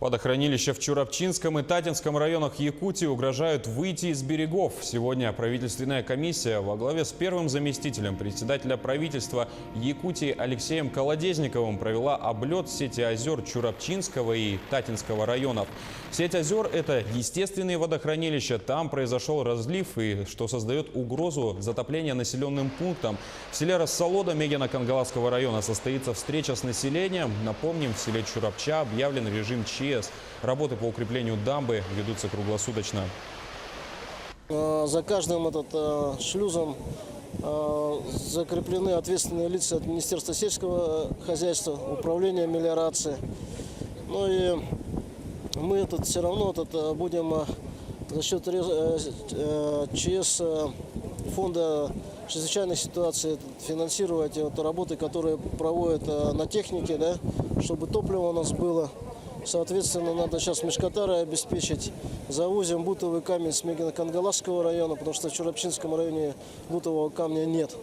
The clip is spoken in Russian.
Водохранилища в Чурапчинском и Татинском районах Якутии угрожают выйти из берегов. Сегодня правительственная комиссия во главе с первым заместителем председателя правительства Якутии Алексеем Колодезниковым провела облет сети озер Чурапчинского и Татинского районов. Сеть озер – это естественные водохранилища. Там произошел разлив, и что создает угрозу затопления населенным пунктом. В селе Рассолода Мегино-Кангаласского района состоится встреча с населением. Напомним, в селе Чурапча объявлен режим ЧС. Работы по укреплению дамбы ведутся круглосуточно. За каждым шлюзом закреплены ответственные лица от Министерства сельского хозяйства, управления мелиорации. Ну и мы все равно будем за счет ЧС фонда чрезвычайной ситуации финансировать работы, которые проводят на технике, да, чтобы топливо у нас было. Соответственно, надо сейчас мешкотары обеспечить. Завозим бутовый камень с Мегино-Кангаласского района, потому что в Чурапчинском районе бутового камня нет.